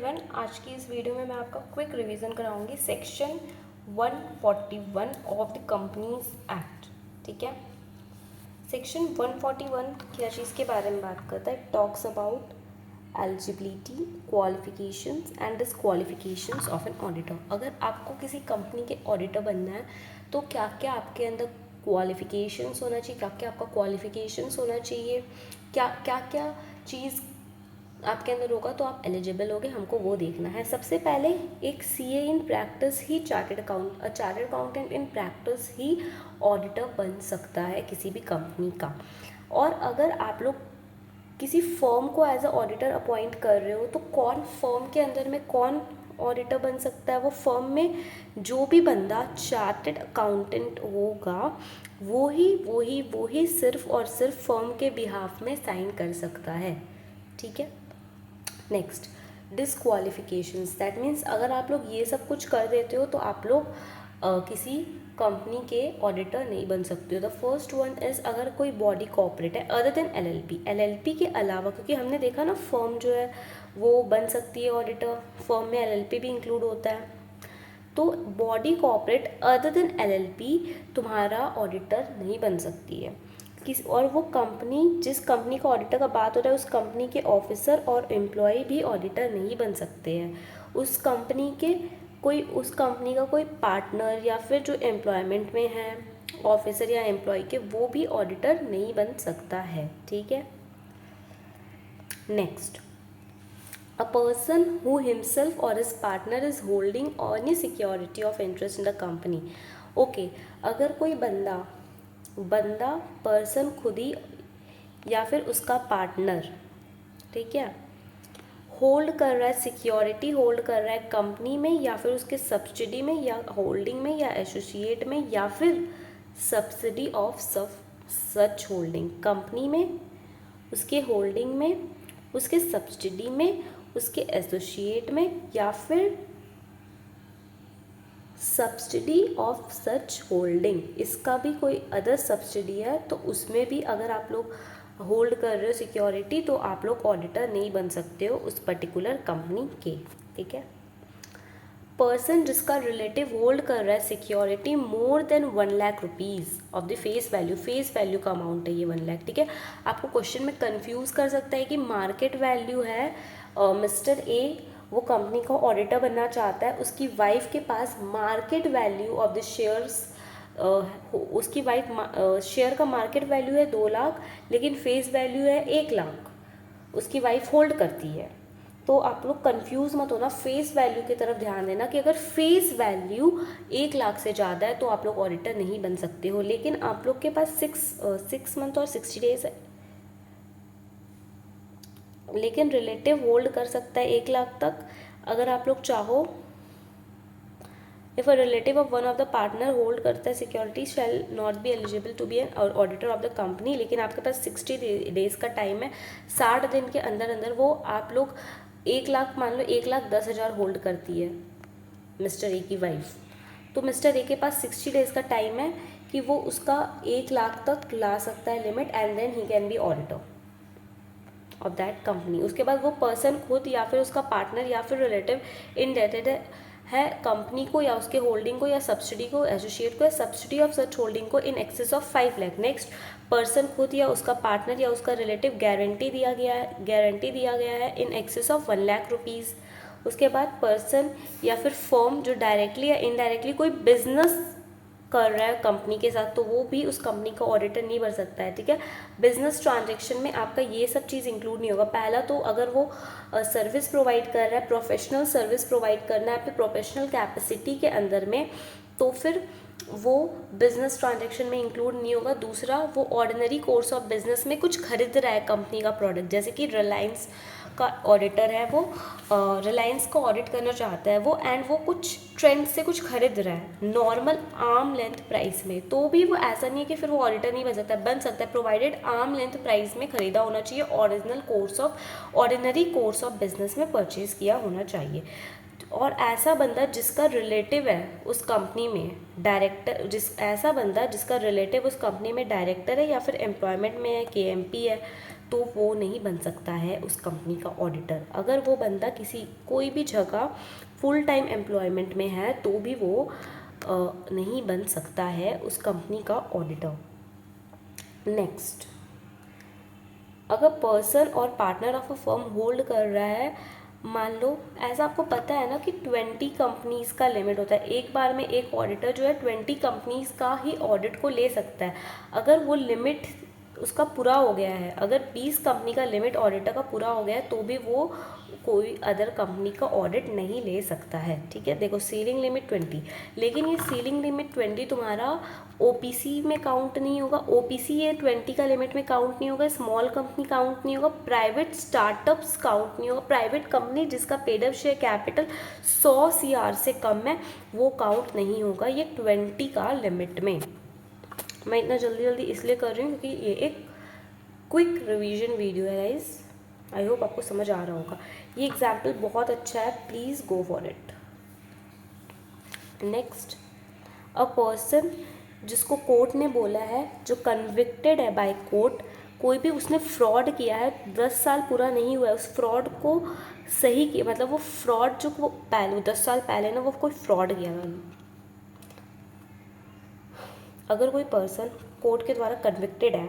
आज की इस वीडियो में मैं आपका क्विक रिवीजन कराऊंगी section 141 of the companies act. ठीक है, सेक्शन 141 क्या चीज़ के बारे में बात करता है? Talks about eligibility, qualifications and disqualifications of an auditor. अगर आपको किसी कंपनी के ऑडिटर बनना है तो क्या क्या आपके अंदर क्वालिफिकेशंस होना चाहिए, क्या क्या आपका क्वालिफिकेशंस होना चाहिए, क्या क्या क्या चीज़ आपके अंदर होगा तो आप एलिजिबल होगे, हमको वो देखना है। सबसे पहले एक CA in practice he chartered accountant in practice he auditor बन सकता है किसी भी कंपनी का। और अगर आप लोग किसी फर्म को एज अ ऑडिटर अपॉइंट कर रहे हो तो कौन फर्म के अंदर में कौन ऑडिटर बन सकता है? वो फर्म में जो भी बंदा चार्टर्ड अकाउंटेंट होगा वो ही सिर्फ और सिर्फ फर्म के बिहाफ में साइन कर सकता है। ठीक है, नेक्स्ट डिसक्वालिफिकेशंस। दैट मीन्स अगर आप लोग ये सब कुछ कर देते हो तो आप लोग किसी कंपनी के ऑडिटर नहीं बन सकते हो। द फर्स्ट वन इज़ अगर कोई बॉडी कॉर्पोरेट है अदर देन एलएलपी के अलावा, क्योंकि हमने देखा ना फर्म जो है वो बन सकती है ऑडिटर, फर्म में एलएलपी भी इंक्लूड होता है। तो body corporate other than LLP तुम्हारा ऑडिटर नहीं बन सकती है। और वो कंपनी, जिस कंपनी का ऑडिटर का बात हो रहा है, उस कंपनी के ऑफिसर और एम्प्लॉय भी ऑडिटर नहीं बन सकते हैं। उस कंपनी का कोई पार्टनर या फिर जो एम्प्लॉयमेंट में है ऑफिसर या एम्प्लॉय के, वो भी ऑडिटर नहीं बन सकता है। ठीक है, next a person who himself or his partner is holding any security of interest in the company। Okay, अगर कोई बंदा पर्सन खुद ही या फिर उसका पार्टनर, ठीक है, होल्ड कर रहा है, सिक्योरिटी होल्ड कर रहा है कंपनी में या फिर उसके सब्सिडी में या होल्डिंग में या एसोसिएट में या फिर subsidy of such holding, company में, उसके होल्डिंग में, उसके सब्सिडी में, उसके एसोसिएट में या फिर सब्सिडी ऑफ सच होल्डिंग, इसका भी कोई अदर सब्सिडी है तो उसमें भी अगर आप लोग होल्ड कर रहे हो सिक्योरिटी तो आप लोग ऑडिटर नहीं बन सकते हो उस पर्टिकुलर कंपनी के। ठीक है, पर्सन जिसका रिलेटिव होल्ड कर रहा है security more than 1,00,000 rupees of the face value का अमाउंट है ये 1,00,000। ठीक है, आपको क्वेश्चन में कंफ्यूज कर सकता है कि मार्केट वैल्यू है, मिस्टर ए वो कंपनी का ऑडिटर बनना चाहता है, उसकी वाइफ के पास market value of the shares, उसकी वाइफ शेयर का मार्केट वैल्यू है 2,00,000 लेकिन फेस वैल्यू है 1,00,000, उसकी वाइफ होल्ड करती है। तो आप लोग कंफ्यूज मत होना, फेस वैल्यू की तरफ ध्यान देना कि अगर फेस वैल्यू 1,00,000 से ज़्यादा है तो आप लोग ऑडिटर नहीं बन सकते हो। लेकिन आप लोग के पास 6 मंथ और 60 डेज है, लेकिन रिलेटिव होल्ड कर सकता है 1,00,000 तक अगर आप लोग चाहो। If a relative of one of the partner hold करता है security shall not be eligible to be an auditor of the company. लेकिन आपके पास 60 डेज का टाइम है, 60 दिन के अंदर अंदर वो आप लोग 1,00,000, मान लो 1,10,000 होल्ड करती है मिस्टर ए की वाइफ, तो मिस्टर ए के पास 60 डेज का टाइम है कि वो उसका 1,00,000 तक ला सकता है limit, and then he can be auditor of that company. उसके बाद वो पर्सन खुद या फिर उसका पार्टनर या फिर रिलेटिव इंडेटेड है कंपनी को या उसके होल्डिंग को या सब्सिडी को, एसोसिएट को या सब्सिडी ऑफ सच होल्डिंग को in excess of 5,00,000। Next, person खुद या उसका पार्टनर या उसका रिलेटिव गारंटी दिया गया है इन एक्सेस ऑफ 1,00,000 रुपीज़। उसके बाद पर्सन या फिर फर्म जो डायरेक्टली या इनडायरेक्टली कोई बिजनेस कर रहा है कंपनी के साथ तो वो भी उस कंपनी का ऑडिटर नहीं बन सकता है। ठीक है, बिजनेस ट्रांजैक्शन में आपका ये सब चीज़ इंक्लूड नहीं होगा। पहला तो अगर वो सर्विस प्रोवाइड कर रहा है, प्रोफेशनल सर्विस प्रोवाइड करना है आपके प्रोफेशनल कैपेसिटी के अंदर में, तो फिर वो बिजनेस ट्रांजैक्शन में इंक्लूड नहीं होगा। दूसरा, वो ऑर्डिनरी कोर्स ऑफ बिजनेस में कुछ खरीद रहा है कंपनी का प्रोडक्ट, जैसे कि रिलायंस का ऑडिटर है, वो रिलायंस को ऑडिट करना चाहता है वो, एंड वो कुछ ट्रेंड से कुछ खरीद रहा है नॉर्मल आर्म लेंथ प्राइस में, तो भी वो ऐसा नहीं है कि फिर वो ऑडिटर नहीं बन सकता है, प्रोवाइडेड आर्म लेंथ प्राइस में खरीदा होना चाहिए, ऑर्डिनरी कोर्स ऑफ बिजनेस में परचेज किया होना चाहिए। और ऐसा बंदा जिसका रिलेटिव है उस कंपनी में डायरेक्टर, ऐसा बंदा जिसका रिलेटिव उस कंपनी में डायरेक्टर है या फिर एम्प्लॉयमेंट में है, केएमपी है, तो वो नहीं बन सकता है उस कंपनी का ऑडिटर। अगर वो बंदा कोई भी जगह फुल टाइम एम्प्लॉयमेंट में है तो भी वो नहीं बन सकता है उस कंपनी का ऑडिटर। नेक्स्ट, अगर पर्सन और partner of a firm hold कर रहा है, मान लो ऐसा आपको पता है ना कि 20 कंपनीज़ का लिमिट होता है, एक बार में एक ऑडिटर जो है 20 कंपनीज़ का ही ऑडिट को ले सकता है। अगर वो लिमिट उसका पूरा हो गया है, अगर 20 कंपनी का लिमिट ऑडिटर का पूरा हो गया है तो भी वो कोई अदर कंपनी का ऑडिट नहीं ले सकता है। ठीक है, देखो सीलिंग लिमिट 20, लेकिन ये सीलिंग लिमिट 20 तुम्हारा ओपीसी में काउंट नहीं होगा, ओपीसी ये 20 का लिमिट में काउंट नहीं होगा, स्मॉल कंपनी काउंट नहीं होगा, प्राइवेट स्टार्टअप्स काउंट नहीं होगा, प्राइवेट कंपनी जिसका paid up share capital 100 CR से कम है वो काउंट नहीं होगा ये 20 का लिमिट में। मैं इतना जल्दी जल्दी इसलिए कर रही हूँ क्योंकि ये एक क्विक रिवीजन वीडियो है गाइस, आई होप आपको समझ आ रहा होगा। ये एग्जाम्पल बहुत अच्छा है, please go for it. Next, a person जिसको कोर्ट ने बोला है, जो कन्विक्टेड है बाय कोर्ट, कोई भी उसने फ्रॉड किया है, 10 साल पूरा नहीं हुआ है, उस फ्रॉड को सही किया, मतलब वो फ्रॉड जो वो पहले 10 साल पहले ना वो कोई फ्रॉड किया था। अगर कोई पर्सन कोर्ट के द्वारा कन्विक्टेड है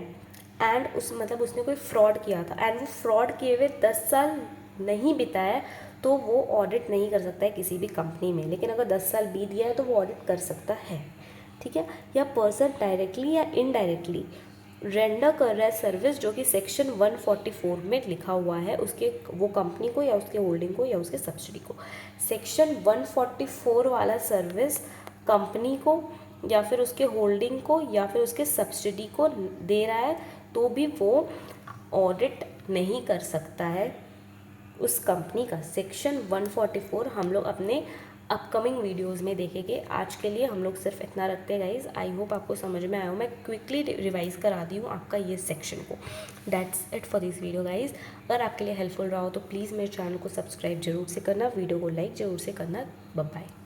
एंड मतलब उसने कोई फ्रॉड किया था एंड वो फ्रॉड किए हुए 10 साल नहीं बिताया तो वो ऑडिट नहीं कर सकता है किसी भी कंपनी में, लेकिन अगर 10 साल बीत गया है तो वो ऑडिट कर सकता है। ठीक है, या पर्सन डायरेक्टली या इनडायरेक्टली रेंडर कर रहा है सर्विस जो कि सेक्शन 144 में लिखा हुआ है, उसके वो कंपनी को या उसके होल्डिंग को या उसके सब्सिडी को। सेक्शन 144 वाला सर्विस कंपनी को या फिर उसके होल्डिंग को या फिर उसके सब्सिडी को दे रहा है तो भी वो ऑडिट नहीं कर सकता है उस कंपनी का। सेक्शन 144 हम लोग अपने अपकमिंग वीडियोस में देखेंगे। आज के लिए हम लोग सिर्फ इतना रखते हैं गाइज। आई होप आपको समझ में आया हो, मैं क्विकली रिवाइज करा दी हूँ आपका ये सेक्शन को। That's it for this video guys. अगर आपके लिए हेल्पफुल रहा हो तो प्लीज़ मेरे चैनल को सब्सक्राइब जरूर से करना, वीडियो को लाइक जरूर से करना। Bye bye.